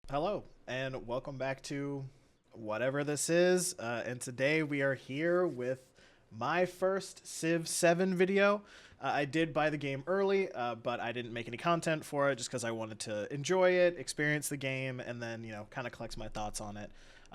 Hello, and welcome back to whatever this is. And today we are here with my first Civ 7 video. I did buy the game early, but I didn't make any content for it just because I wanted to enjoy it, experience the game, and then, kind of collect my thoughts on it.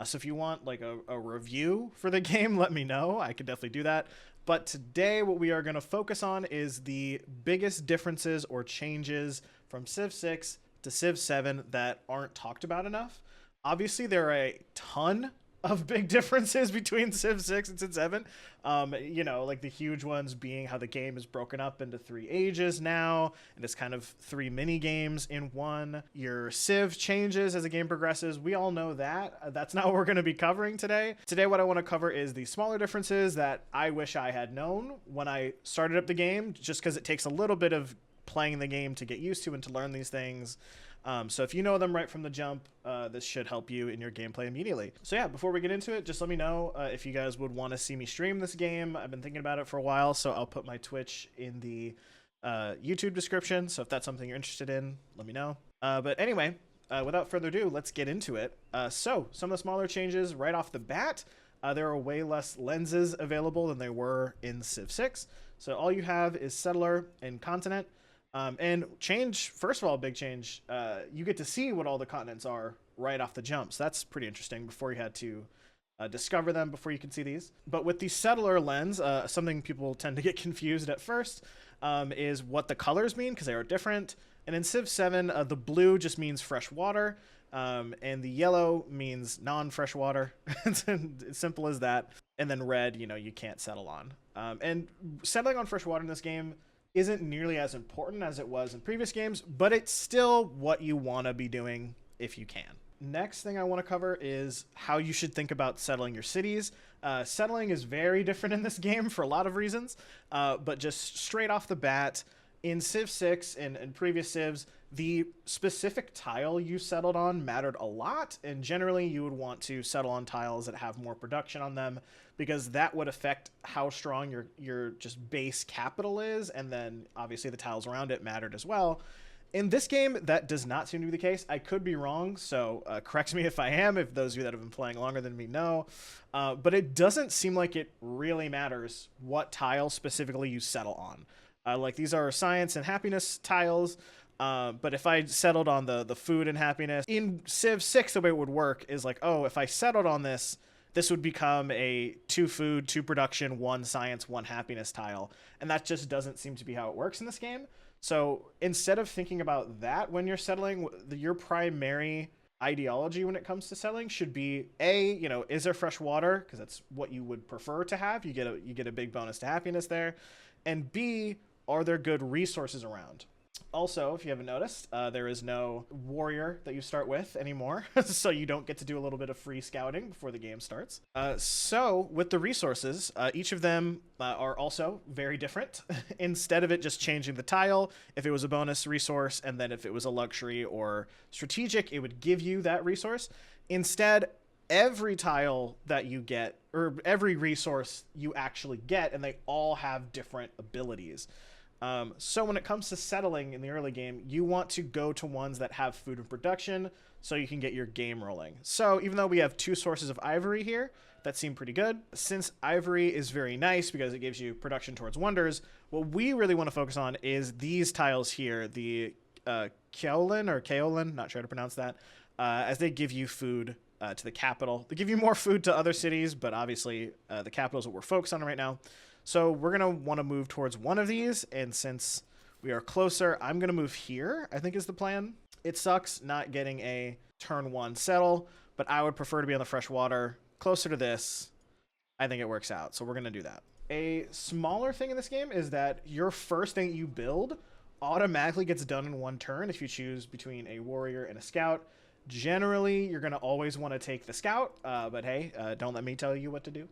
So if you want like a review for the game, let me know. I could definitely do that. But today, what we are going to focus on is the biggest differences or changes from Civ 6 to Civ 7 that aren't talked about enough. Obviously, there are a ton of big differences between Civ 6 and Civ 7. Like the huge ones being how the game is broken up into three ages now, and it's kind of three mini games in one. Your Civ changes as the game progresses. We all know that. That's not what we're going to be covering today. Today, what I want to cover is the smaller differences that I wish I had known when I started up the game, just because it takes a little bit of playing the game to get used to and to learn these things. So if you know them right from the jump, this should help you in your gameplay immediately. So yeah, before we get into it, just let me know if you guys would want to see me stream this game. I've been thinking about it for a while, so I'll put my Twitch in the YouTube description. So if that's something you're interested in, let me know. But anyway, without further ado, let's get into it. So some of the smaller changes right off the bat. There are way less lenses available than there were in Civ 6. So all you have is Settler and Continent. And change, first of all, big change, you get to see what all the continents are right off the jump. So that's pretty interesting. Before you had to discover them before you could see these. But with the Settler lens, something people tend to get confused at first is what the colors mean, because they are different. And in Civ 7, the blue just means fresh water, and the yellow means non-fresh water. It's as simple as that. And then red, you can't settle on. And settling on fresh water in this game isn't nearly as important as it was in previous games, but it's still what you want to be doing if you can. Next thing I want to cover is how you should think about settling your cities. Settling is very different in this game for a lot of reasons, but just straight off the bat, in Civ 6 and previous Civs, the specific tile you settled on mattered a lot, and generally you would want to settle on tiles that have more production on them, because that would affect how strong your just base capital is, and then obviously the tiles around it mattered as well. In this game, that does not seem to be the case. I could be wrong, so correct me if I am, if those of you that have been playing longer than me know. But it doesn't seem like it really matters what tile specifically you settle on. Like these are science and happiness tiles, but if I settled on the food and happiness, in Civ 6, the way it would work is like, oh, if I settled on this, this would become a 2 food, 2 production, 1 science, 1 happiness tile. And that just doesn't seem to be how it works in this game. So instead of thinking about that when you're settling, your primary ideology when it comes to settling should be is there fresh water? Because that's what you would prefer to have. You get a big bonus to happiness there. And B, are there good resources around? Also, if you haven't noticed, there is no warrior that you start with anymore, so you don't get to do a little bit of free scouting before the game starts. So with the resources, each of them are also very different. Instead of it just changing the tile, if it was a bonus resource, and then if it was a luxury or strategic, it would give you that resource. Instead, every tile that you get, or every resource you actually get, and they all have different abilities. So when it comes to settling in the early game, you want to go to ones that have food and production so you can get your game rolling. So even though we have 2 sources of ivory here, that seem pretty good. Since ivory is very nice because it gives you production towards wonders, what we really want to focus on is these tiles here, the Kaolin, not sure how to pronounce that, as they give you food to the capital. They give you more food to other cities, but obviously the capital is what we're focused on right now. So we're going to want to move towards one of these, and since we are closer, I'm going to move here, I think is the plan. It sucks not getting a turn 1 settle, but I would prefer to be on the fresh water closer to this. I think it works out, so we're going to do that. A smaller thing in this game is that your first thing you build automatically gets done in 1 turn if you choose between a warrior and a scout. Generally, you're going to always want to take the scout, but hey, don't let me tell you what to do.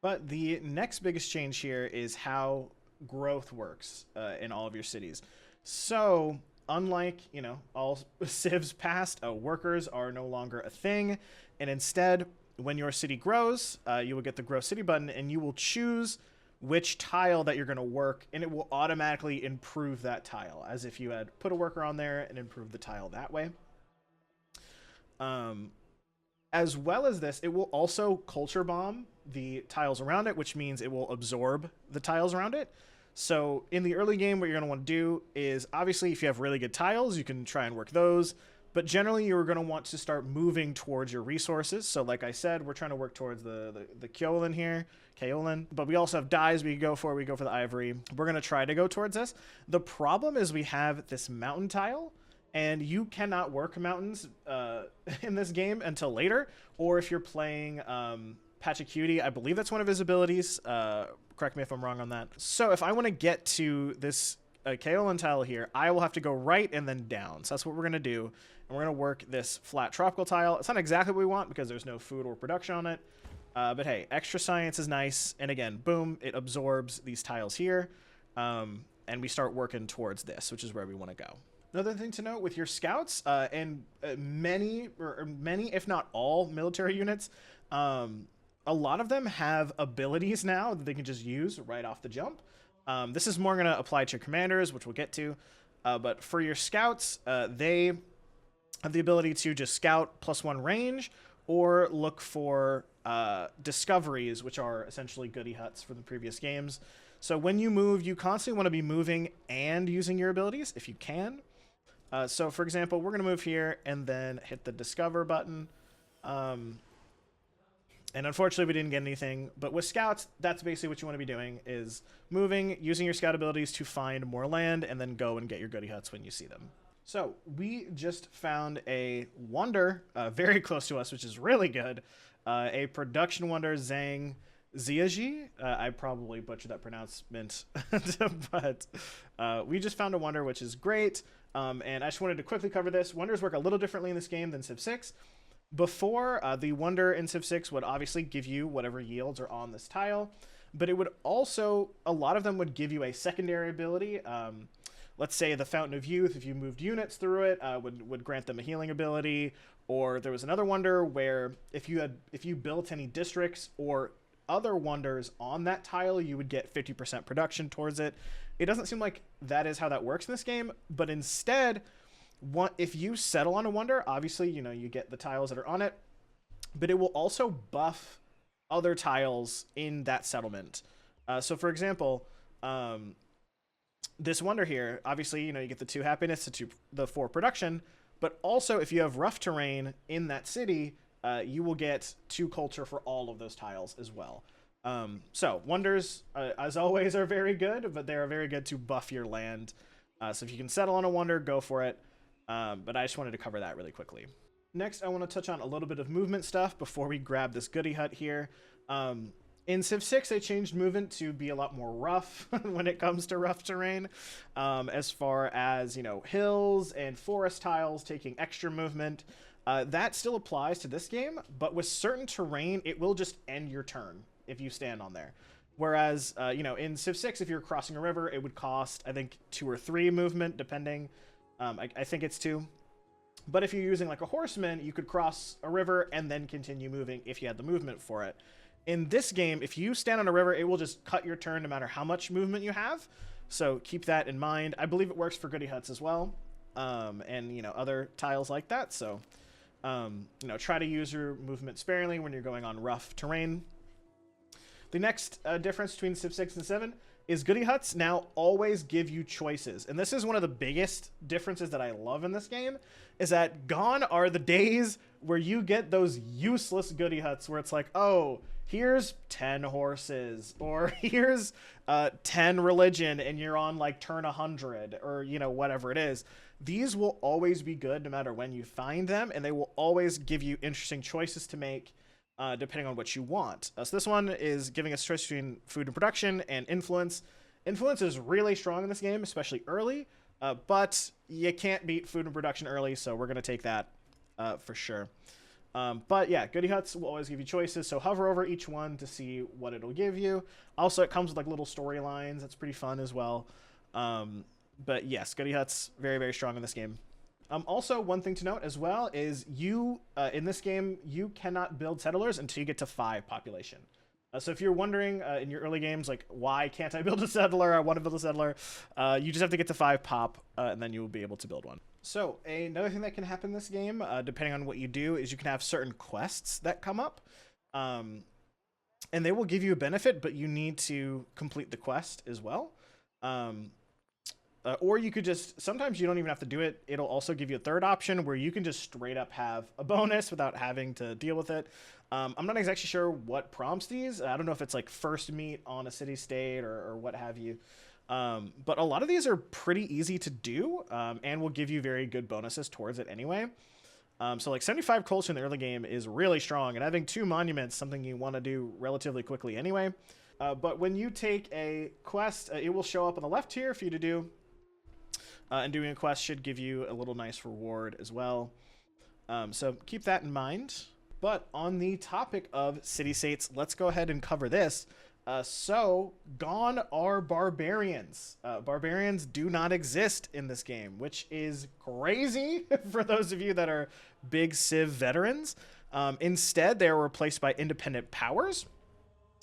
But the next biggest change here is how growth works in all of your cities. So unlike, all civs past, workers are no longer a thing. And instead, when your city grows, you will get the grow city button, and you will choose which tile that you're going to work, and it will automatically improve that tile, as if you had put a worker on there and improved the tile that way. As well as this, it will also culture bomb the tiles around it, which means it will absorb the tiles around it. So in the early game, what you're going to want to do is, obviously, if you have really good tiles, you can try and work those. But generally, you're going to want to start moving towards your resources. So like I said, we're trying to work towards the Kaolin here. Kaolin. But we also have dyes we can go for. We go for the ivory. We're going to try to go towards this. The problem is we have this mountain tile. And you cannot work mountains in this game until later. Or if you're playing Pachacutie, I believe that's one of his abilities. Correct me if I'm wrong on that. So if I want to get to this Kaolin tile here, I will have to go right and then down. So that's what we're going to do. And we're going to work this flat tropical tile. It's not exactly what we want because there's no food or production on it. But hey, extra science is nice. And again, boom, it absorbs these tiles here. And we start working towards this, which is where we want to go. Another thing to note with your scouts and many, if not all, military units, a lot of them have abilities now that they can just use right off the jump. This is more going to apply to your commanders, which we'll get to. But for your scouts, they have the ability to just scout +1 range or look for discoveries, which are essentially goodie huts from the previous games. So when you move, you constantly want to be moving and using your abilities if you can. So, for example, we're going to move here and then hit the Discover button. And unfortunately, we didn't get anything. But with Scouts, that's basically what you want to be doing, is moving, using your Scout abilities to find more land, and then go and get your Goodie Huts when you see them. So, we just found a Wonder very close to us, which is really good. A Production Wonder, Zhang Ziaji. I probably butchered that pronouncement. But we just found a Wonder, which is great. And I just wanted to quickly cover this. Wonders work a little differently in this game than Civ 6. Before, the Wonder in Civ 6 would obviously give you whatever yields are on this tile, but it would also, a lot of them would give you a secondary ability. Let's say the Fountain of Youth, if you moved units through it, would grant them a healing ability. Or there was another Wonder where if you built any districts or other wonders on that tile, you would get 50% production towards it. It doesn't seem like that is how that works in this game, but instead, if you settle on a wonder, obviously, you get the tiles that are on it, but it will also buff other tiles in that settlement. So for example, this wonder here, obviously, you get the 2 happiness, the 4 production, but also if you have rough terrain in that city, you will get 2 culture for all of those tiles as well. So wonders, as always, are very good, but they are very good to buff your land. So if you can settle on a wonder, go for it. But I just wanted to cover that really quickly. Next, I want to touch on a little bit of movement stuff before we grab this goodie hut here. In Civ 6, they changed movement to be a lot more rough when it comes to rough terrain. As far as, hills and forest tiles taking extra movement. That still applies to this game, but with certain terrain, it will just end your turn if you stand on there. Whereas, in Civ 6, if you're crossing a river, it would cost, I think, 2 or 3 movement, depending. I think it's 2. But if you're using like a horseman, you could cross a river and then continue moving if you had the movement for it. In this game, if you stand on a river, it will just cut your turn no matter how much movement you have. So keep that in mind. I believe it works for goodie huts as well. And, other tiles like that. So, try to use your movement sparingly when you're going on rough terrain. The next difference between Civ 6 and 7 is goodie huts now always give you choices. And this is one of the biggest differences that I love in this game, is that gone are the days where you get those useless goodie huts where it's like, oh, here's 10 horses, or here's 10 religion, and you're on like turn 100, or, whatever it is. These will always be good no matter when you find them, and they will always give you interesting choices to make. Depending on what you want. So this one is giving us choice between food and production and influence. Influence is really strong in this game, especially early, but you can't beat food and production early, so we're going to take that for sure. But yeah, goodie huts will always give you choices, so hover over each one to see what it'll give you. Also, it comes with like little storylines. That's pretty fun as well. But yes, goodie huts, very, very strong in this game. Also, one thing to note as well is in this game, you cannot build settlers until you get to 5 population. So if you're wondering in your early games, like, why can't I build a settler? I want to build a settler. You just have to get to 5 pop, and then you will be able to build one. So another thing that can happen in this game, depending on what you do, is you can have certain quests that come up. And they will give you a benefit, but you need to complete the quest as well. Or you could just, sometimes you don't even have to do it. It'll also give you a third option where you can just straight up have a bonus without having to deal with it. I'm not exactly sure what prompts these. I don't know if it's like first meet on a city state or what have you. But a lot of these are pretty easy to do and will give you very good bonuses towards it anyway. So like 75 culture in the early game is really strong, and having 2 monuments, something you want to do relatively quickly anyway. But when you take a quest, it will show up on the left here for you to do. And doing a quest should give you a little nice reward as well. So keep that in mind. But on the topic of city-states, let's go ahead and cover this. So gone are barbarians. Barbarians do not exist in this game, which is crazy for those of you that are big Civ veterans. Instead, they are replaced by independent powers,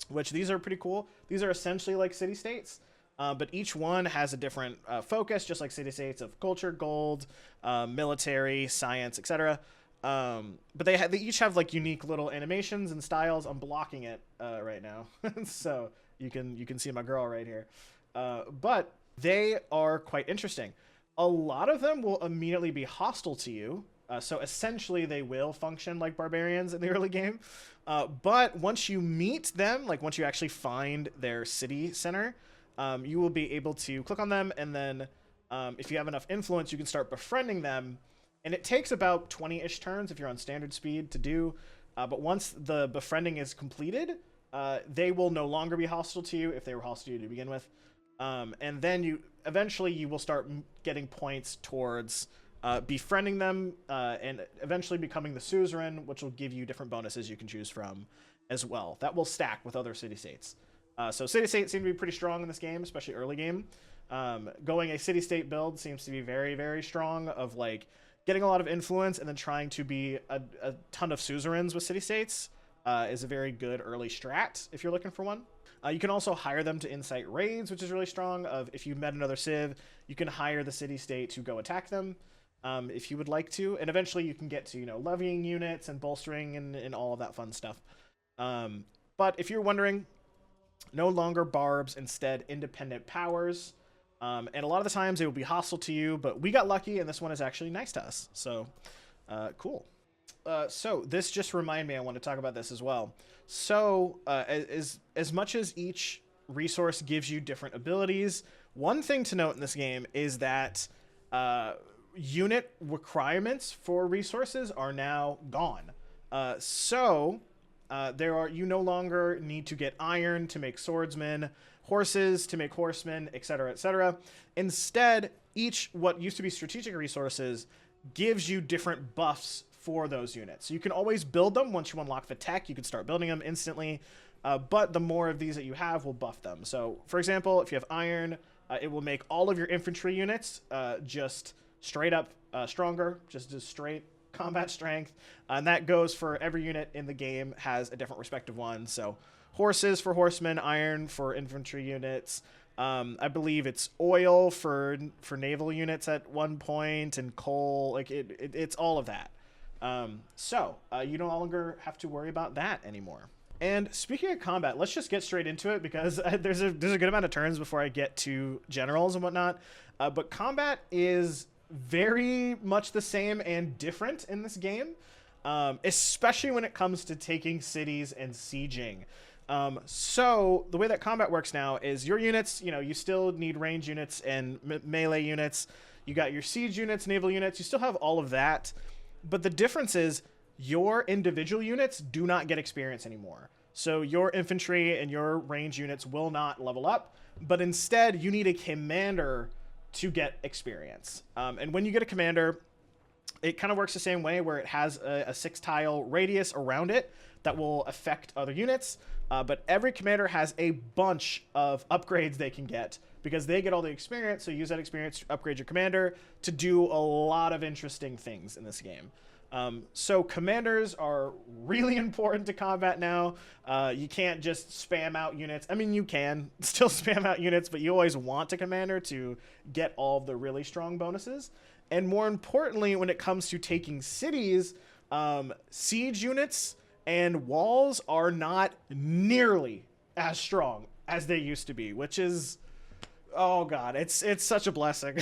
which these are pretty cool. These are essentially like city-states. But each one has a different focus, just like city-states of culture, gold, military, science, etc. But they each have like unique little animations and styles. I'm blocking it right now, so you can see my girl right here. But they are quite interesting. A lot of them will immediately be hostile to you. So essentially, they will function like barbarians in the early game. But once you meet them, like once you actually find their city center, you will be able to click on them, and then if you have enough influence, you can start befriending them. And it takes about 20-ish turns if you're on standard speed to do. But once the befriending is completed, they will no longer be hostile to you if they were hostile to you to begin with. And then eventually you will start getting points towards befriending them and eventually becoming the suzerain, which will give you different bonuses you can choose from as well. That will stack with other city-states. So city-states seem to be pretty strong in this game, especially early game. Going a city-state build seems to be very, very strong, of like getting a lot of influence and then trying to be a ton of suzerains with city-states is a very good early strat if you're looking for one. You can also hire them to incite raids, which is really strong. Of if you've met another Civ, you can hire the city-state to go attack them if you would like to. And eventually you can get to, levying units and bolstering and all of that fun stuff. But if you're wondering, no longer barbs, instead independent powers. And a lot of the times they will be hostile to you, but we got lucky and this one is actually nice to us. So cool. So this just reminded me, I want to talk about this as well. So as much as each resource gives you different abilities, one thing to note in this game is that unit requirements for resources are now gone. You no longer need to get iron to make swordsmen, horses to make horsemen, etc., etc. Instead, each what used to be strategic resources gives you different buffs for those units. So you can always build them. Once you unlock the tech, you can start building them instantly. But the more of these that you have will buff them. So, for example, if you have iron, it will make all of your infantry units just straight up stronger, just straight combat strength, and that goes for every unit in the game has a different respective one. So horses for horsemen, iron for infantry units, I believe it's oil for naval units at one point, and coal, like it's all of that. So you no longer have to worry about that anymore. And speaking of combat, let's just get straight into it, because there's a good amount of turns before I get to generals and whatnot. But combat is very much the same and different in this game, especially when it comes to taking cities and sieging. So the way that combat works now is your units, you still need range units and melee units. You got your siege units, naval units, you still have all of that. But the difference is your individual units do not get experience anymore. So your infantry and your range units will not level up, but instead you need a commander to get experience. And when you get a commander, it kind of works the same way, where it has a 6-tile radius around it that will affect other units. But every commander has a bunch of upgrades they can get, because they get all the experience. So use that experience to upgrade your commander to do a lot of interesting things in this game. So commanders are really important to combat now. You can't just spam out units. I mean, you can still spam out units, but you always want a commander to get all of the really strong bonuses. And more importantly, when it comes to taking cities, siege units and walls are not nearly as strong as they used to be, which is, oh god, it's such a blessing.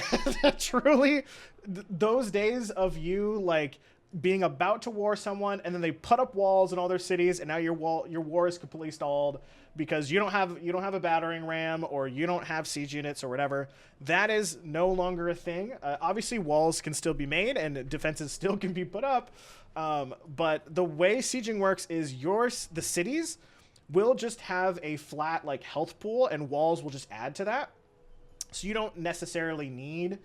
Truly, those days of you like being about to war someone and then they put up walls in all their cities and now your war is completely stalled because you don't have a battering ram or you don't have siege units or whatever. That is no longer a thing. Obviously walls can still be made and defenses still can be put up, but the way sieging works is the cities will just have a flat like health pool and walls will just add to that. So you don't necessarily need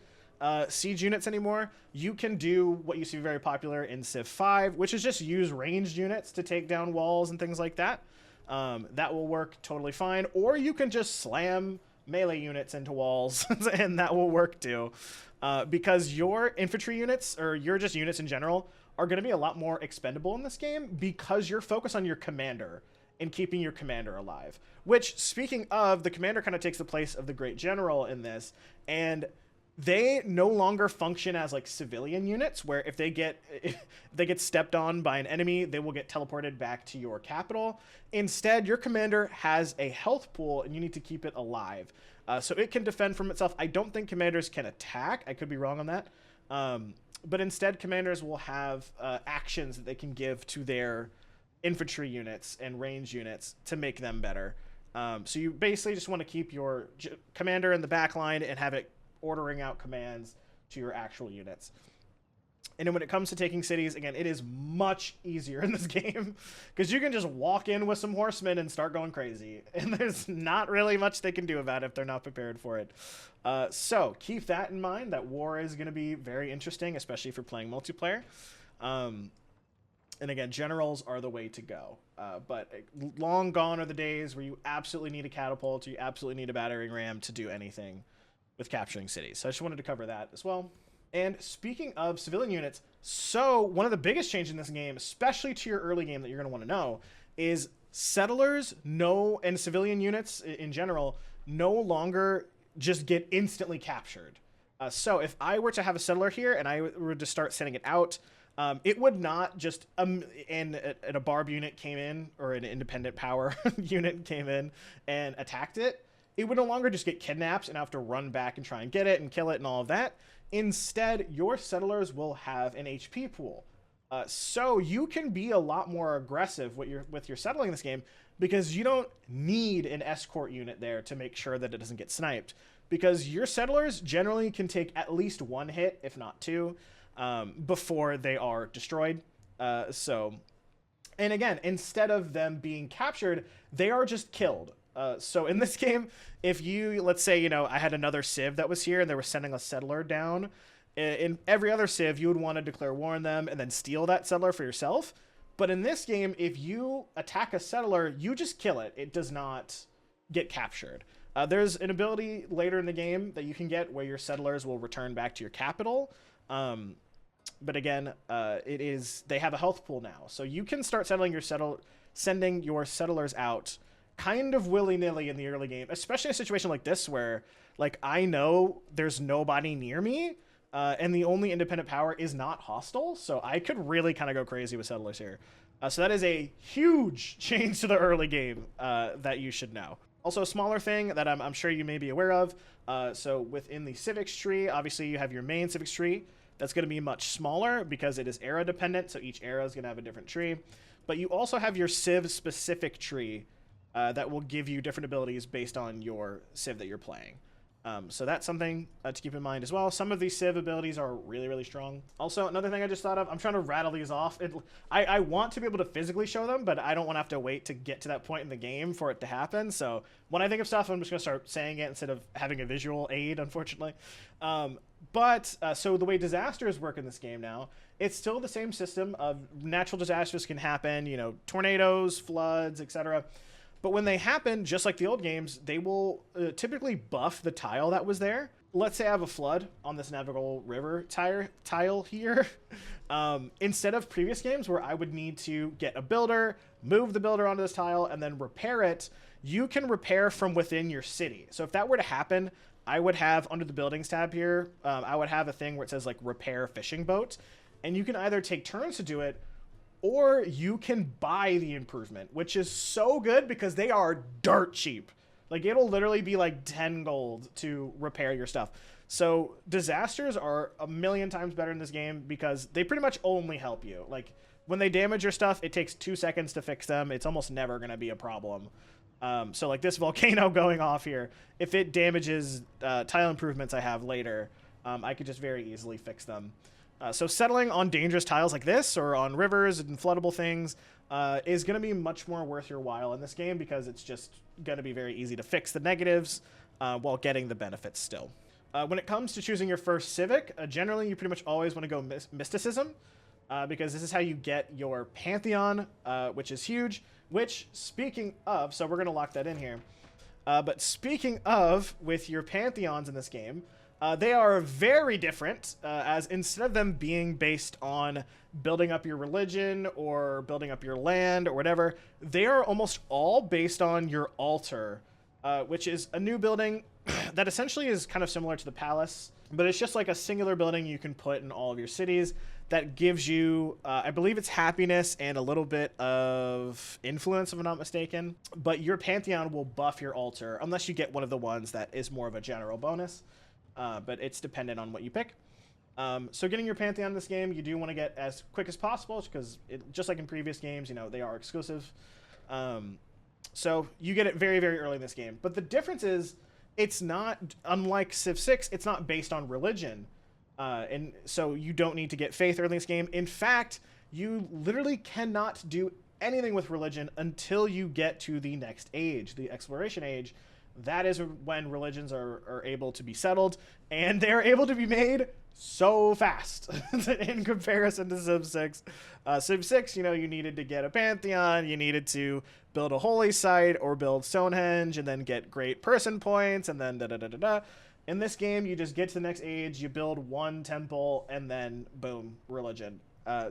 siege units anymore. You can do what used to be very popular in Civ 5, which is just use ranged units to take down walls and things like that. That will work totally fine. Or you can just slam melee units into walls and that will work too. Because your infantry units, or your just units in general, are going to be a lot more expendable in this game because you're focused on your commander and keeping your commander alive. Which, speaking of, the commander kind of takes the place of the great general in this, and they no longer function as like civilian units where if they get stepped on by an enemy, they will get teleported back to your capital. Instead, your commander has a health pool and you need to keep it alive. So it can defend from itself. I don't think commanders can attack. I could be wrong on that. But instead, commanders will have actions that they can give to their infantry units and range units to make them better. So you basically just want to keep your commander in the back line and have it ordering out commands to your actual units. And then when it comes to taking cities, again, it is much easier in this game because you can just walk in with some horsemen and start going crazy. And there's not really much they can do about it if they're not prepared for it. So keep that in mind, that war is going to be very interesting, especially if you're playing multiplayer. And again, generals are the way to go. But long gone are the days where you absolutely need a catapult or you absolutely need a battering ram to do anything with capturing cities. So I just wanted to cover that as well. And speaking of civilian units, so one of the biggest changes in this game, especially to your early game that you're going to want to know, is settlers and civilian units in general no longer just get instantly captured. So if I were to have a settler here and I were to start sending it out, it would not just and a barb unit came in or an independent power unit came in and attacked it. It would no longer just get kidnapped and have to run back and try and get it and kill it and all of that. Instead, your settlers will have an HP pool. So you can be a lot more aggressive with your settling in this game because you don't need an escort unit there to make sure that it doesn't get sniped. Because your settlers generally can take at least one hit, if not two, before they are destroyed. And again, instead of them being captured, they are just killed. So in this game, if you, let's say, I had another Civ that was here and they were sending a settler down, in every other Civ, you would want to declare war on them and then steal that settler for yourself. But in this game, if you attack a settler, you just kill it. It does not get captured. There's an ability later in the game that you can get where your settlers will return back to your capital. But again, they have a health pool now. So you can start sending your settlers out kind of willy-nilly in the early game, especially in a situation like this where, like, I know there's nobody near me, and the only independent power is not hostile, so I could really kind of go crazy with settlers here. So that is a huge change to the early game that you should know. Also, a smaller thing that I'm sure you may be aware of, so within the Civics tree, obviously you have your main Civics tree. That's going to be much smaller because it is era dependent, so each era is going to have a different tree. But you also have your Civ-specific tree that will give you different abilities based on your Civ that you're playing. So that's something to keep in mind as well. Some of these Civ abilities are really, really strong. Also, another thing I just thought of, I'm trying to rattle these off. I want to be able to physically show them, but I don't want to have to wait to get to that point in the game for it to happen. So when I think of stuff, I'm just going to start saying it instead of having a visual aid, unfortunately. So the way disasters work in this game now, it's still the same system of natural disasters can happen, tornadoes, floods, etc. But when they happen, just like the old games, they will typically buff the tile that was there. Let's say I have a flood on this navigable river tile here. Instead of previous games where I would need to get a builder, move the builder onto this tile, and then repair it, you can repair from within your city. So if that were to happen, I would have under the buildings tab here, I would have a thing where it says like repair fishing boat, and you can either take turns to do it, or you can buy the improvement, which is so good because they are dirt cheap. Like, it'll literally be like 10 gold to repair your stuff. So disasters are a million times better in this game because they pretty much only help you. Like, when they damage your stuff, it takes 2 seconds to fix them. It's almost never going to be a problem. So like this volcano going off here, if it damages tile improvements I have later, I could just very easily fix them. So settling on dangerous tiles like this or on rivers and floodable things is going to be much more worth your while in this game because it's just going to be very easy to fix the negatives while getting the benefits still. When it comes to choosing your first civic, generally you pretty much always want to go mysticism because this is how you get your Pantheon, which is huge. Which, speaking of, so we're going to lock that in here. But speaking of, with your Pantheons in this game, they are very different, as instead of them being based on building up your religion or building up your land or whatever, they are almost all based on your altar, which is a new building that essentially is kind of similar to the palace, but it's just like a singular building you can put in all of your cities that gives you, I believe it's happiness and a little bit of influence, if I'm not mistaken. But your Pantheon will buff your altar, unless you get one of the ones that is more of a general bonus. But it's dependent on what you pick. So getting your Pantheon in this game, you do want to get as quick as possible, because just like in previous games, you know, they are exclusive. So you get it very, very early in this game. But the difference is, it's not, unlike Civ 6, it's not based on religion. And so you don't need to get faith early in this game. In fact, you literally cannot do anything with religion until you get to the next age, the exploration age. That is when religions are able to be settled, and they're able to be made so fast in comparison to Civ 6. Civ 6, you know, you needed to get a Pantheon, you needed to build a holy site or build Stonehenge, and then get great person points, and then da-da-da-da-da. In this game, you just get to the next age, you build one temple, and then boom, religion.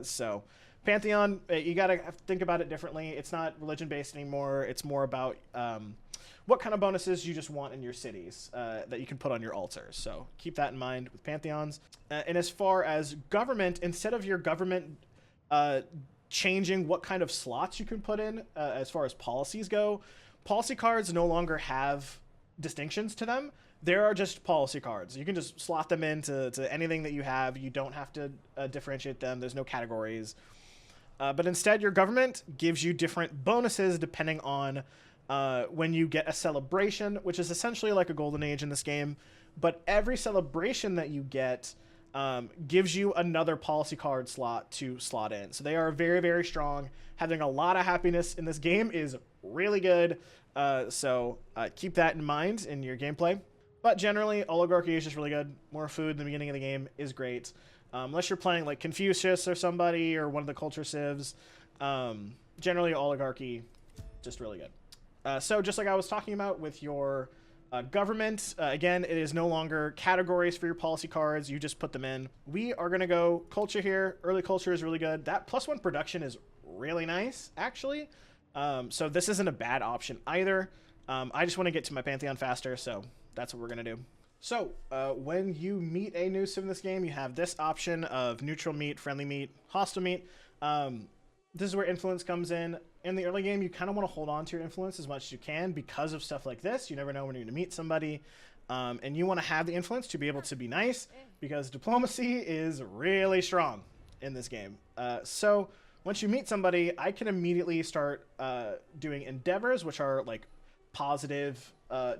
So Pantheon, you gotta think about it differently. It's not religion-based anymore. It's more about what kind of bonuses you just want in your cities that you can put on your altars. So keep that in mind with Pantheons. And as far as government, instead of your government changing what kind of slots you can put in as far as policies go, policy cards no longer have distinctions to them. There are just policy cards. You can just slot them into anything that you have. You don't have to differentiate them. There's no categories. But instead, your government gives you different bonuses depending on when you get a celebration, which is essentially like a golden age in this game. But every celebration that you get gives you another policy card slot to slot in. So they are very, very strong. Having a lot of happiness in this game is really good. So keep that in mind in your gameplay. But generally, oligarchy is just really good. More food in the beginning of the game is great. Unless you're playing like Confucius or somebody or one of the culture civs, generally oligarchy, just really good. So just like I was talking about with your government, again, it is no longer categories for your policy cards. You just put them in. We are going to go culture here. Early culture is really good. That +1 production is really nice, actually. So this isn't a bad option either. I just want to get to my Pantheon faster, so that's what we're going to do. So when you meet a new civ in this game, you have this option of neutral meet, friendly meet, hostile meet. This is where influence comes in. In the early game, you kind of want to hold on to your influence as much as you can because of stuff like this. You never know when you're going to meet somebody. And you want to have the influence to be able to be nice because diplomacy is really strong in this game. So once you meet somebody, I can immediately start doing endeavors, which are like positive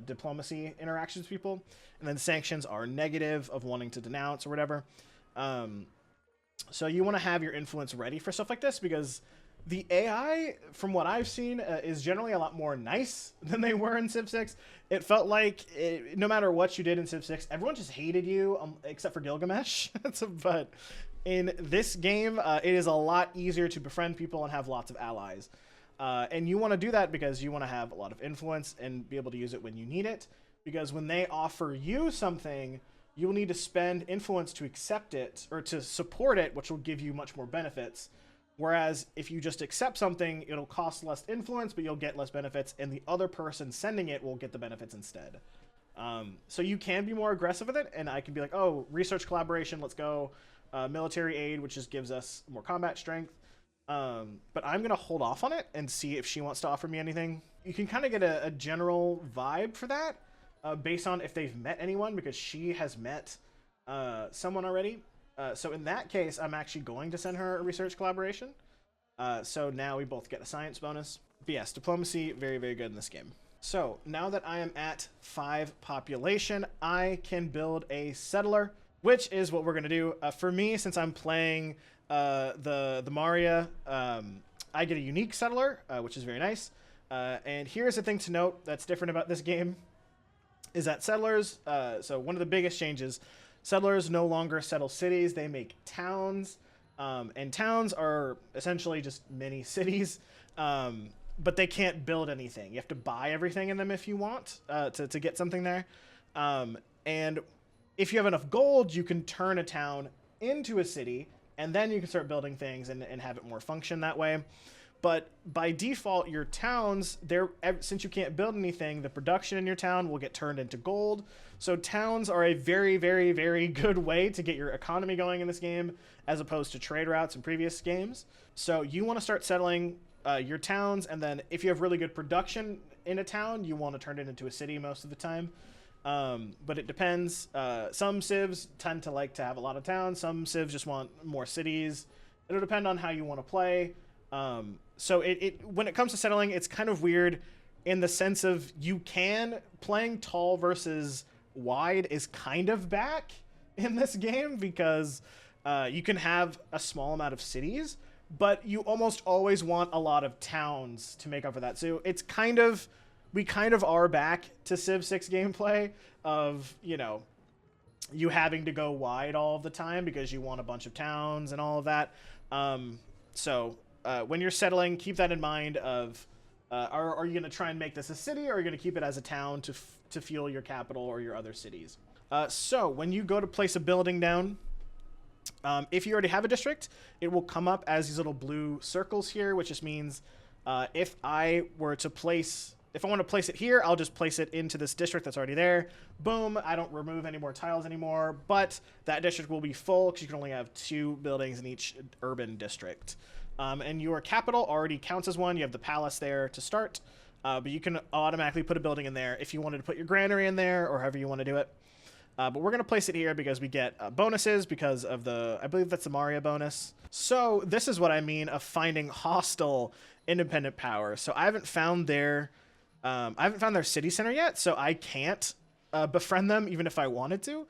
diplomacy interactions with people. And then sanctions are negative, of wanting to denounce or whatever. So you want to have your influence ready for stuff like this because the AI, from what I've seen, is generally a lot more nice than they were in Civ 6. It felt like no matter what you did in Civ 6, everyone just hated you, except for Gilgamesh. But in this game, it is a lot easier to befriend people and have lots of allies. And you want to do that because you want to have a lot of influence and be able to use it when you need it. Because when they offer you something, you will need to spend influence to accept it or to support it, which will give you much more benefits. Whereas if you just accept something, it'll cost less influence, but you'll get less benefits, and the other person sending it will get the benefits instead. So you can be more aggressive with it, and I can be like, oh, research collaboration, let's go. Military aid, which just gives us more combat strength. But I'm going to hold off on it and see if she wants to offer me anything. You can kind of get a general vibe for that based on if they've met anyone, because she has met someone already. So in that case, I'm actually going to send her a research collaboration. So now we both get a science bonus. But yes, diplomacy, very, very good in this game. So now that I am at 5 population, I can build a settler, which is what we're going to do. For me, since I'm playing the Maria, I get a unique settler, which is very nice. And here's the thing to note that's different about this game, is that settlers, so one of the biggest changes, settlers no longer settle cities, they make towns. And towns are essentially just mini cities, but they can't build anything. You have to buy everything in them if you want to get something there. And if you have enough gold, you can turn a town into a city, and then you can start building things and have it more function that way. But by default, your towns, since you can't build anything, the production in your town will get turned into gold. So towns are a very, very, very good way to get your economy going in this game, as opposed to trade routes in previous games. So you want to start settling your towns, and then if you have really good production in a town, you want to turn it into a city most of the time. But it depends. Some civs tend to like to have a lot of towns. Some civs just want more cities. It'll depend on how you want to play. So when it comes to settling, it's kind of weird in the sense of playing tall versus wide is kind of back in this game, because you can have a small amount of cities, but you almost always want a lot of towns to make up for that. So it's we kind of are back to Civ 6 gameplay of, you having to go wide all of the time because you want a bunch of towns and all of that. When you're settling, keep that in mind of, are you going to try and make this a city, or are you going to keep it as a town to fuel your capital or your other cities? So when you go to place a building down, if you already have a district, it will come up as these little blue circles here, which just means if I want to place it here, I'll just place it into this district that's already there. Boom, I don't remove any more tiles anymore, but that district will be full because you can only have 2 buildings in each urban district. And your capital already counts as one. You have the palace there to start, but you can automatically put a building in there if you wanted to put your granary in there, or however you want to do it. But we're going to place it here because we get bonuses because of I believe that's the Maria bonus. So this is what I mean of finding hostile independent power. So I haven't found their city center yet, so I can't befriend them even if I wanted to.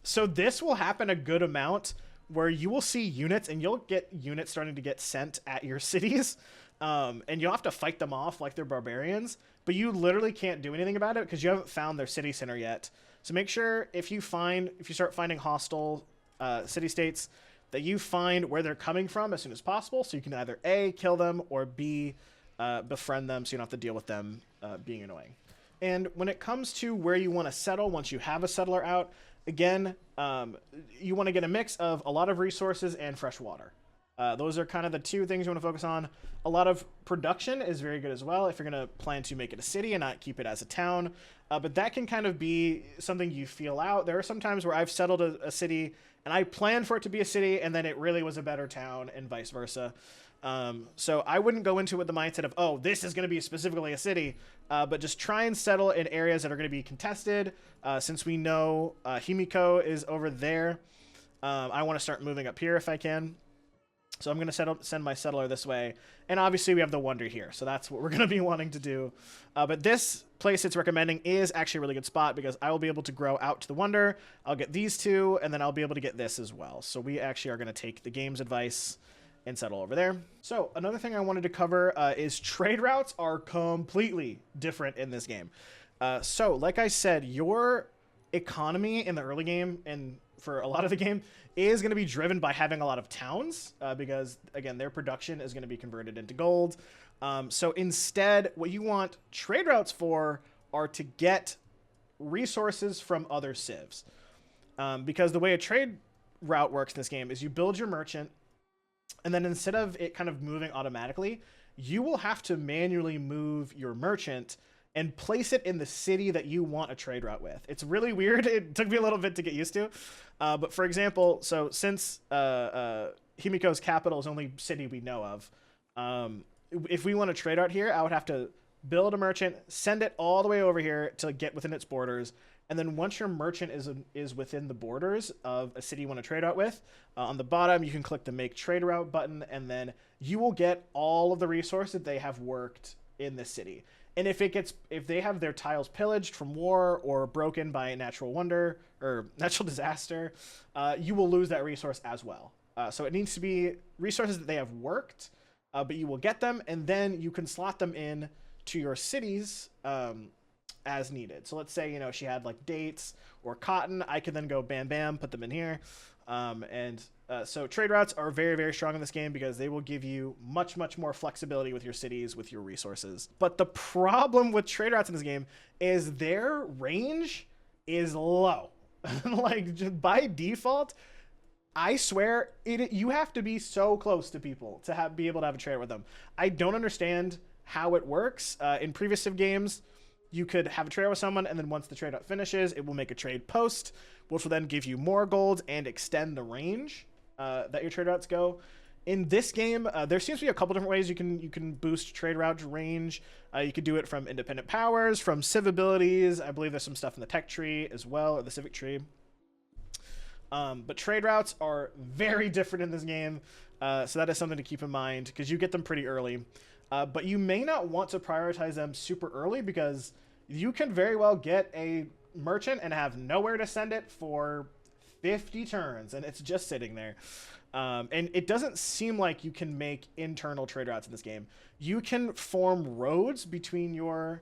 So this will happen a good amount, where you will see units, and you'll get units starting to get sent at your cities, and you'll have to fight them off like they're barbarians, but you literally can't do anything about it because you haven't found their city center yet. So make sure if you start finding hostile city-states, that you find where they're coming from as soon as possible, so you can either A, kill them, or B, befriend them so you don't have to deal with them being annoying. And when it comes to where you want to settle once you have a settler out, again, you want to get a mix of a lot of resources and fresh water. Those are kind of the 2 things you want to focus on. A lot of production is very good as well if you're going to plan to make it a city and not keep it as a town. But that can kind of be something you feel out. There are some times where I've settled a city and I planned for it to be a city, and then it really was a better town, and vice versa. So I wouldn't go into it with the mindset of, oh, this is going to be specifically a city, but just try and settle in areas that are going to be contested. Since we know Himiko is over there, I want to start moving up here if I can. So I'm going to send my settler this way. And obviously we have the Wonder here, so that's what we're going to be wanting to do. But this place it's recommending is actually a really good spot because I will be able to grow out to the Wonder. I'll get these 2, and then I'll be able to get this as well. So we actually are going to take the game's advice and settle over there. So another thing I wanted to cover is trade routes are completely different in this game. So like I said, your economy in the early game and for a lot of the game is going to be driven by having a lot of towns because, again, their production is going to be converted into gold. So instead, what you want trade routes for are to get resources from other civs. Because the way a trade route works in this game is you build your merchant, and then instead of it kind of moving automatically, you will have to manually move your merchant and place it in the city that you want a trade route with. It's really weird. It took me a little bit to get used to. But for example, so since Himiko's capital is the only city we know of, if we want to trade out here, I would have to build a merchant, send it all the way over here to get within its borders. And then once your merchant is within the borders of a city you want to trade out with, on the bottom, you can click the Make Trade Route button, and then you will get all of the resources that they have worked in this city. And if they have their tiles pillaged from war or broken by a natural wonder or natural disaster, you will lose that resource as well. So it needs to be resources that they have worked, but you will get them, and then you can slot them in to your cities as needed. So let's say, she had like dates or cotton. I can then go bam, bam, put them in here. So trade routes are very, very strong in this game because they will give you much, much more flexibility with your cities, with your resources. But the problem with trade routes in this game is their range is low. Like, just by default, I swear, you have to be so close to people to be able to have a trade with them. I don't understand how it works. In previous Civ games, you could have a trade with someone, and then once the trade out finishes, it will make a trade post, which will then give you more gold and extend the range that your trade routes go. In this game, there seems to be a couple different ways you can boost trade route range. You could do it from independent powers, from civ abilities. I believe there's some stuff in the tech tree as well, or the civic tree. But trade routes are very different in this game, so that is something to keep in mind because you get them pretty early. But you may not want to prioritize them super early because you can very well get a merchant and have nowhere to send it for 50 turns, and it's just sitting there. And it doesn't seem like you can make internal trade routes in this game. You can form roads between your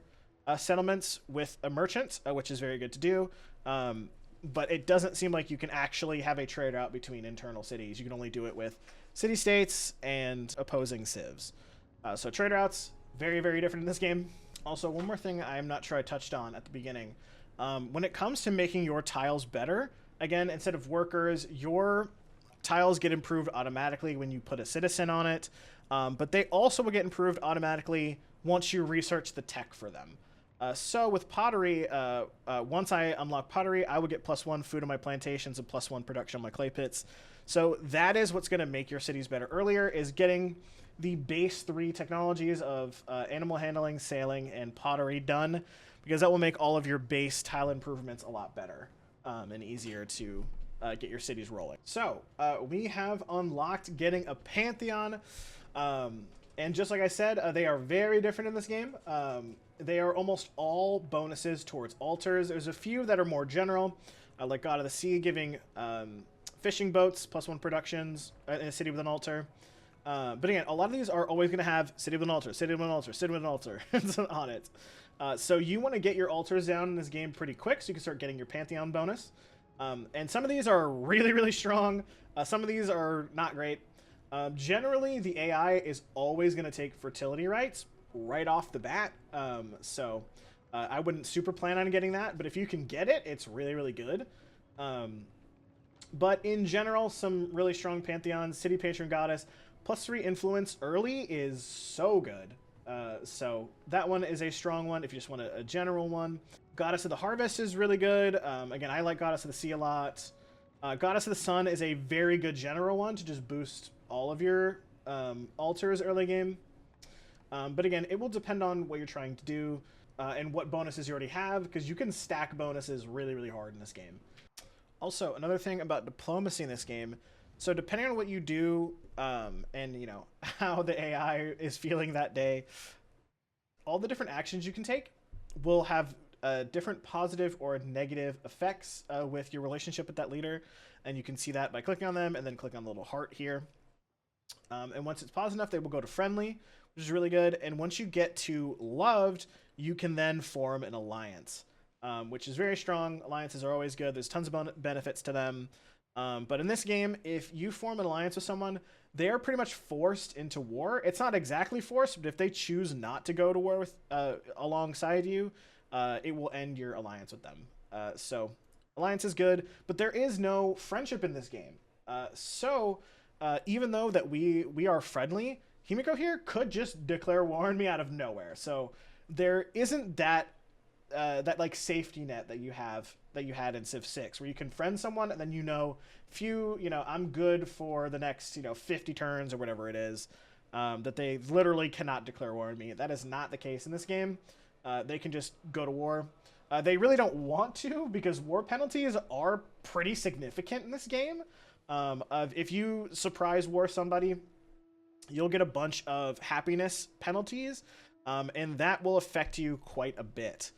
settlements with a merchant, which is very good to do. But it doesn't seem like you can actually have a trade route between internal cities. You can only do it with city-states and opposing civs. So trade routes, very, very different in this game. Also, one more thing I'm not sure I touched on at the beginning. When it comes to making your tiles better, again, instead of workers, your tiles get improved automatically when you put a citizen on it. But they also will get improved automatically once you research the tech for them. So with pottery, once I unlock pottery, I will get +1 food on my plantations and +1 production on my clay pits. So that is what's going to make your cities better earlier, is getting the base 3 technologies of animal handling, sailing, and pottery done, because that will make all of your base tile improvements a lot better and easier to get your cities rolling. So we have unlocked getting a Pantheon, and just like I said, they are very different in this game. They are almost all bonuses towards altars. There's a few that are more general, like God of the Sea giving fishing boats +1 productions in a city with an altar. But again, a lot of these are always going to have city with an altar, city with an altar, city with an altar on it. So you want to get your altars down in this game pretty quick so you can start getting your Pantheon bonus. And some of these are really, really strong. Some of these are not great. Generally, the AI is always going to take fertility rights right off the bat. So I wouldn't super plan on getting that, but if you can get it, it's really, really good. But in general, some really strong Pantheons. City Patron Goddess, +3 influence early is so good. So that one is a strong one if you just want a general one. Goddess of the Harvest is really good. Again, I like Goddess of the Sea a lot. Goddess of the Sun is a very good general one to just boost all of your altars early game. But again, it will depend on what you're trying to do and what bonuses you already have, because you can stack bonuses really, really hard in this game. Also, another thing about diplomacy in this game, so depending on what you do and how the AI is feeling that day, all the different actions you can take will have different positive or negative effects with your relationship with that leader, and you can see that by clicking on them and then click on the little heart here. And once it's positive enough, they will go to friendly, which is really good. And once you get to loved, you can then form an alliance, which is very strong. Alliances are always good. There's tons of benefits to them. But in this game, if you form an alliance with someone, they are pretty much forced into war. It's not exactly forced, but if they choose not to go to war with alongside you, it will end your alliance with them. So alliance is good, but there is no friendship in this game. So even though that we are friendly, Himiko here could just declare war on me out of nowhere. So there isn't that that like safety net that you had in Civ 6, where you can friend someone and then I'm good for the next 50 turns or whatever it is, that they literally cannot declare war on me. That is not the case in this game. They can just go to war. They really don't want to, because war penalties are pretty significant in this game. If you surprise war somebody, you'll get a bunch of happiness penalties, and that will affect you quite a bit.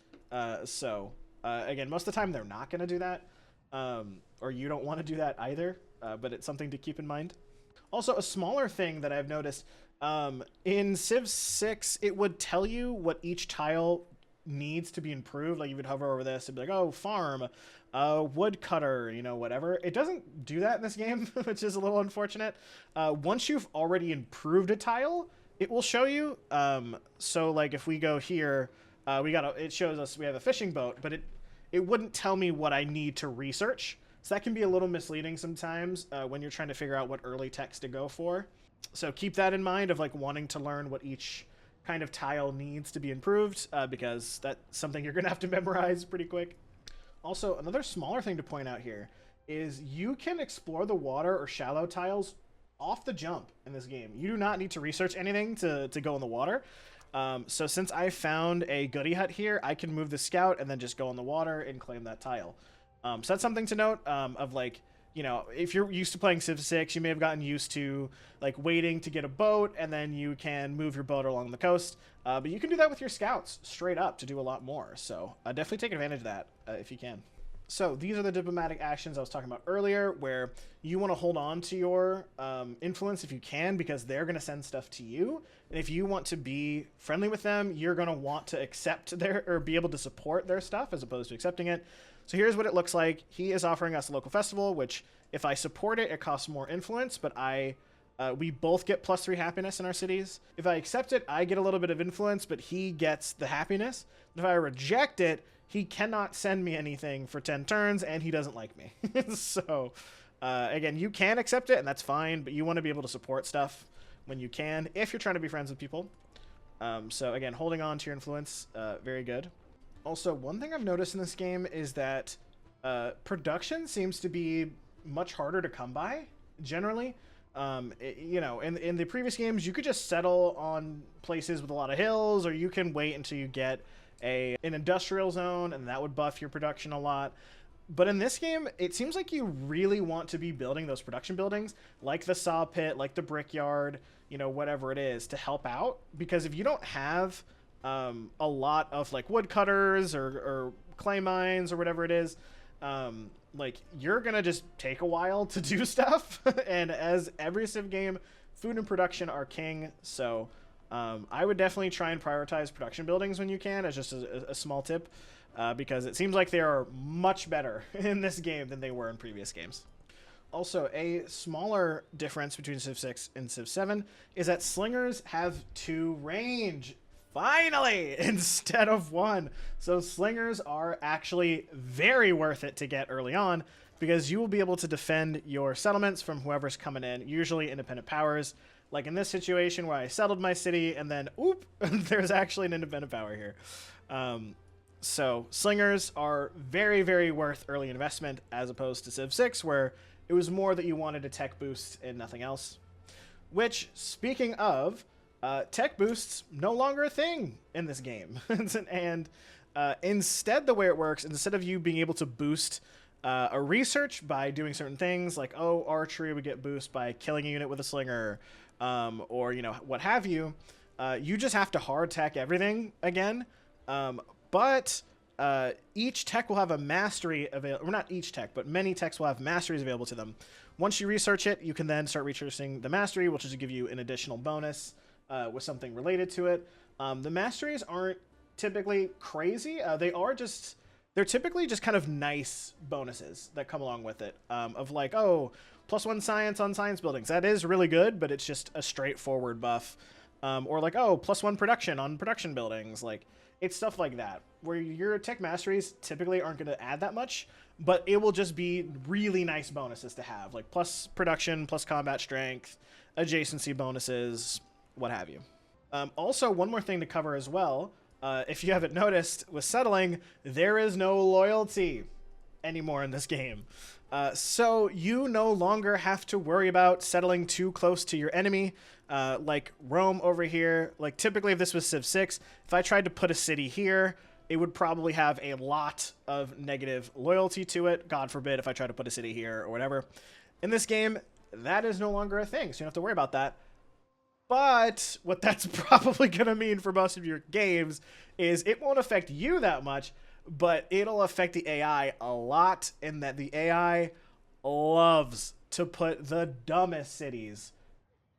Again, most of the time they're not going to do that, or you don't want to do that either, but it's something to keep in mind. Also, a smaller thing that I've noticed, in Civ 6, it would tell you what each tile needs to be improved. Like, you would hover over this and be like, oh, farm, woodcutter, whatever. It doesn't do that in this game, which is a little unfortunate. Once you've already improved a tile, it will show you. So like if we go here, it shows us we have a fishing boat, but it wouldn't tell me what I need to research. So that can be a little misleading sometimes when you're trying to figure out what early text to go for. So keep that in mind of like wanting to learn what each kind of tile needs to be improved, because that's something you're gonna have to memorize pretty quick. Also, another smaller thing to point out here is you can explore the water or shallow tiles off the jump in this game. You do not need to research anything to go in the water. So since I found a Goodie hut here, I can move the scout and then just go in the water and claim that tile. So that's something to note, of like, if you're used to playing Civ 6, you may have gotten used to like waiting to get a boat and then you can move your boat along the coast. But you can do that with your scouts straight up to do a lot more. So definitely take advantage of that if you can. So these are the diplomatic actions I was talking about earlier, where you want to hold on to your influence if you can, because they're going to send stuff to you. And if you want to be friendly with them, you're going to want to accept or be able to support their stuff as opposed to accepting it. So here's what it looks like. He is offering us a local festival, which if I support it, it costs more influence, but we both get +3 happiness in our cities. If I accept it, I get a little bit of influence, but he gets the happiness. If I reject it, he cannot send me anything for 10 turns, and he doesn't like me. So, again, you can accept it, and that's fine, but you want to be able to support stuff when you can, if you're trying to be friends with people. So, again, holding on to your influence, very good. Also, one thing I've noticed in this game is that production seems to be much harder to come by, generally. In the previous games, you could just settle on places with a lot of hills, or you can wait until you get an industrial zone, and that would buff your production a lot. But in this game, it seems like you really want to be building those production buildings, like the saw pit, like the brickyard, whatever it is, to help out. Because if you don't have a lot of like woodcutters or clay mines or whatever it is, like you're gonna just take a while to do stuff. And as every Civ game, food and production are king. So I would definitely try and prioritize production buildings when you can, as just a small tip, because it seems like they are much better in this game than they were in previous games. Also, a smaller difference between Civ 6 and Civ 7 is that slingers have 2 range. Finally, instead of 1. So slingers are actually very worth it to get early on, because you will be able to defend your settlements from whoever's coming in, usually independent powers. Like in this situation where I settled my city and then, oop, there's actually an independent power here. So slingers are very, very worth early investment, as opposed to Civ 6, where it was more that you wanted a tech boost and nothing else. Which, speaking of, tech boosts no longer a thing in this game. And instead, the way it works, instead of you being able to boost a research by doing certain things, like, oh, archery would get boost by killing a unit with a slinger, or, what have you, you just have to hard tech everything again. But each tech will have a mastery available. Well, not each tech, but many techs will have masteries available to them. Once you research it, you can then start researching the mastery, which is to give you an additional bonus with something related to it. The masteries aren't typically crazy. They're typically just kind of nice bonuses that come along with it. Of like, oh, +1 science on science buildings. That is really good, but it's just a straightforward buff. Or like, oh, +1 production on production buildings. Like, it's stuff like that, where your tech masteries typically aren't going to add that much, but it will just be really nice bonuses to have, like plus production, plus combat strength, adjacency bonuses, what have you. Also, one more thing to cover as well, if you haven't noticed, with settling, there is no loyalty anymore in this game. So you no longer have to worry about settling too close to your enemy. Like Rome over here, like typically if this was Civ 6, if I tried to put a city here, it would probably have a lot of negative loyalty to it. God forbid if I try to put a city here or whatever. In this game, that is no longer a thing, so you don't have to worry about that. But what that's probably going to mean for most of your games is it won't affect you that much, but it'll affect the AI a lot, in that the AI loves to put the dumbest cities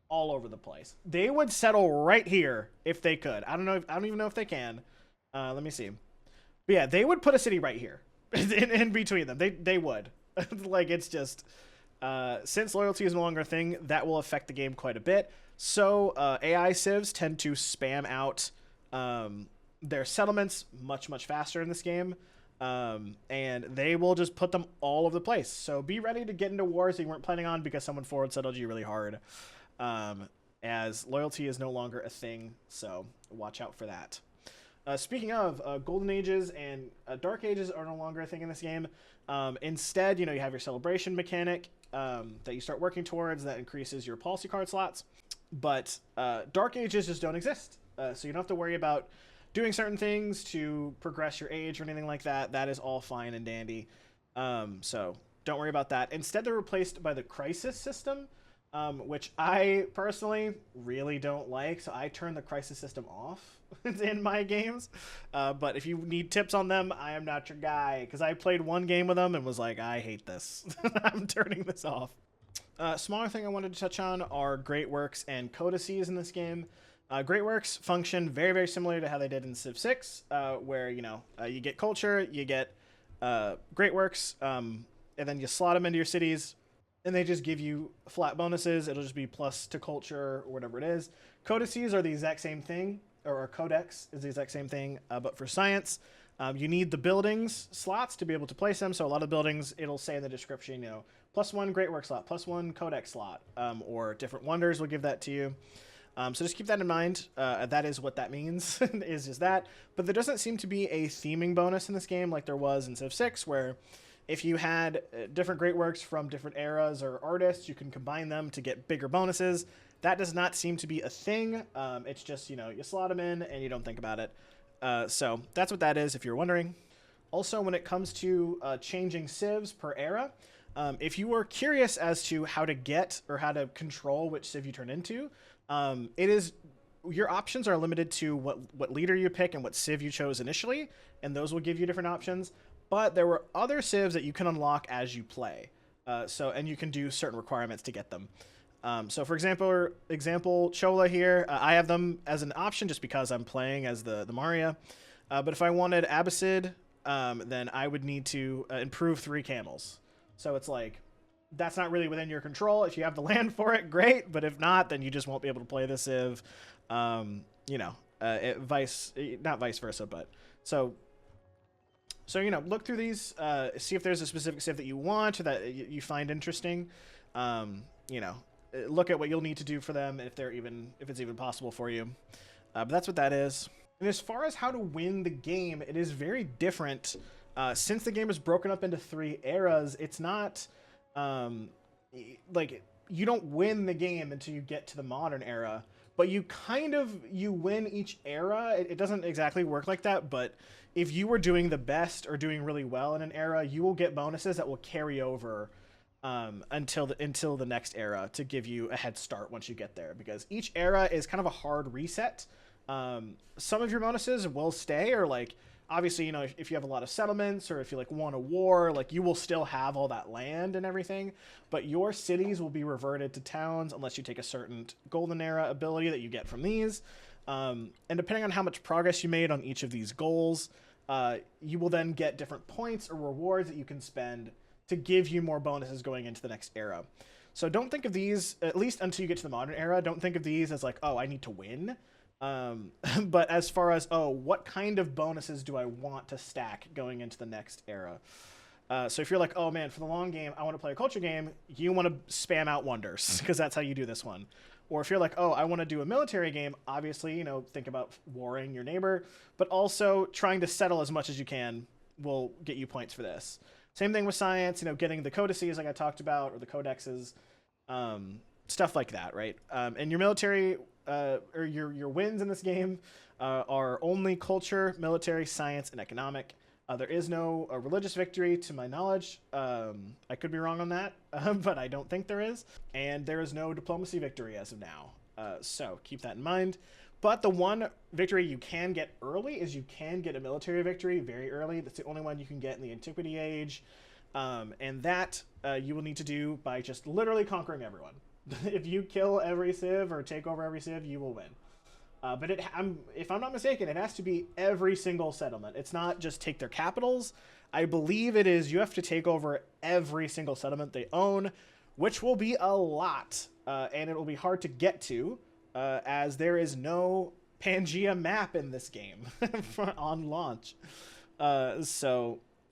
all over the place. They would settle right here if they could. I don't even know if they can. Let me see. But yeah, they would put a city right here in between them. They would. Like, it's just since loyalty is no longer a thing, that will affect the game quite a bit. So AI civs tend to spam out their settlements much faster in this game, and they will just put them all over the place. So be ready to get into wars that you weren't planning on because someone forward settled you really hard, as loyalty is no longer a thing. So watch out for that. Speaking of, Golden Ages and Dark Ages are no longer a thing in this game. Instead, you have your celebration mechanic that you start working towards that increases your policy card slots. But Dark Ages just don't exist. So you don't have to worry about doing certain things to progress your age or anything like that. That is all fine and dandy. So don't worry about that. Instead, they're replaced by the Crisis system, which I personally really don't like. So I turn the Crisis system off in my games. But if you need tips on them, I am not your guy, because I played one game with them and was like, I hate this. I'm turning this off. Smaller thing I wanted to touch on are Great Works and Codices in this game. Great Works function very similar to how they did in Civ 6, where you get culture, you get Great Works, and then you slot them into your cities, and they just give you flat bonuses. It'll just be plus to culture or whatever it is. Codices are the exact same thing, or Codex is the exact same thing, but for science. You need the buildings slots to be able to place them. So a lot of buildings, it'll say in the description, +1 Great Work slot, +1 Codex slot, or different wonders will give that to you. So just keep that in mind. That is what that means, is just that. But there doesn't seem to be a theming bonus in this game like there was in Civ 6, where if you had different Great Works from different eras or artists, you can combine them to get bigger bonuses. That does not seem to be a thing. It's just, you slot them in and you don't think about it. So that's what that is, if you're wondering. Also, when it comes to changing civs per era, if you are curious as to how to get or how to control which civ you turn into, your options are limited to what leader you pick and what civ you chose initially, and those will give you different options. But there were other civs that you can unlock as you play, and you can do certain requirements to get them. So for example, Chola here, I have them as an option just because I'm playing as the Maria. But if I wanted Abbasid, then I would need to improve 3 camels. So it's like, that's not really within your control. If you have the land for it, great. But if not, then you just won't be able to play the civ. Not vice versa, but so look through these, see if there's a specific civ that you want or that you find interesting. Look at what you'll need to do for them, if it's even possible for you. But that's what that is. And as far as how to win the game, it is very different. Since the game is broken up into 3 eras, it's not like you don't win the game until you get to the modern era, but you win each era. It doesn't exactly work like that, but if you were doing the best or doing really well in an era, you will get bonuses that will carry over until the next era to give you a head start once you get there, because each era is kind of a hard reset. Some of your bonuses will stay, or like obviously, if you have a lot of settlements or if you won a war, you will still have all that land and everything, but your cities will be reverted to towns unless you take a certain golden era ability that you get from these. And depending on how much progress you made on each of these goals, you will then get different points or rewards that you can spend to give you more bonuses going into the next era. So don't think of these, at least until you get to the modern era, don't think of these as like, oh, I need to win. But as far as, oh, what kind of bonuses do I want to stack going into the next era? So if you're like, oh man, for the long game, I want to play a culture game, you want to spam out wonders, because that's how you do this one. Or if you're like, oh, I want to do a military game, obviously, you know, think about warring your neighbor, but also trying to settle as much as you can will get you points for this. Same thing with science, you know, getting the codices like I talked about, or the codexes, stuff like that, right? And your military, or your wins in this game are only culture, military, science, and economic. There is no religious victory, to my knowledge. I could be wrong on that, but I don't think there is. And there is no diplomacy victory as of now. So keep that in mind. But the one victory you can get early is you can get a military victory very early. That's the only one you can get in the Antiquity Age. And that you will need to do by just literally conquering everyone. If you kill every civ or take over every civ, you will win. But if I'm not mistaken, it has to be every single settlement. It's not just take their capitals. I believe it is you have to take over every single settlement they own, which will be a lot. And it will be hard to get to, as there is no Pangea map in this game on launch. And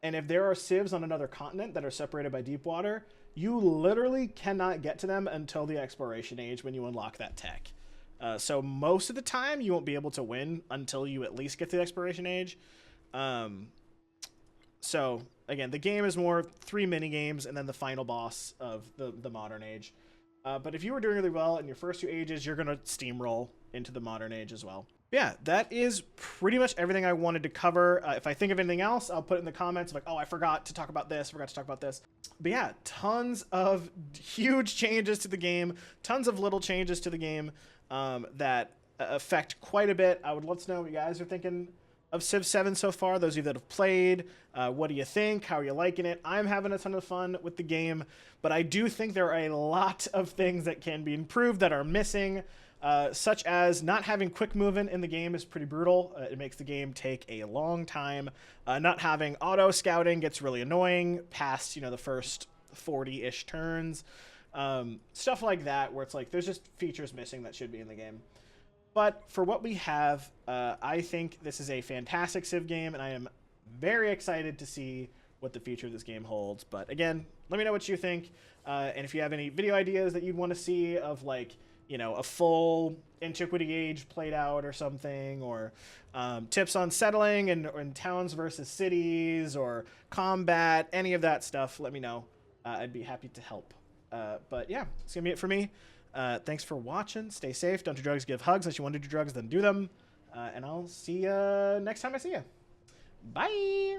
if there are civs on another continent that are separated by deep water, you literally cannot get to them until the exploration age when you unlock that tech. So most of the time you won't be able to win until you at least get to the exploration age. So again, the game is more 3 mini games and then the final boss of the modern age. But if you were doing really well in your first 2 ages, you're going to steamroll into the modern age as well. Yeah, that is pretty much everything I wanted to cover. If I think of anything else, I'll put it in the comments like, oh, I forgot to talk about this, But yeah, tons of huge changes to the game, tons of little changes to the game that affect quite a bit. I would love to know what you guys are thinking of Civ 7 so far, those of you that have played. What do you think? How are you liking it? I'm having a ton of fun with the game, but I do think there are a lot of things that can be improved that are missing. Such as not having quick movement in the game is pretty brutal. It makes the game take a long time. Not having auto scouting gets really annoying past, you know, the first 40-ish turns. Stuff like that, where it's like there's just features missing that should be in the game. But for what we have, I think this is a fantastic Civ game, and I am very excited to see what the future of this game holds. But again, let me know what you think, and if you have any video ideas that you'd want to see of, like, you know, a full Antiquity Age played out or something, or tips on settling and towns versus cities, or combat, any of that stuff, let me know. I'd be happy to help. But yeah, it's gonna be it for me. Thanks for watching. Stay safe. Don't do drugs. Give hugs. Unless you want to do drugs, then do them. And I'll see you next time I see you. Bye.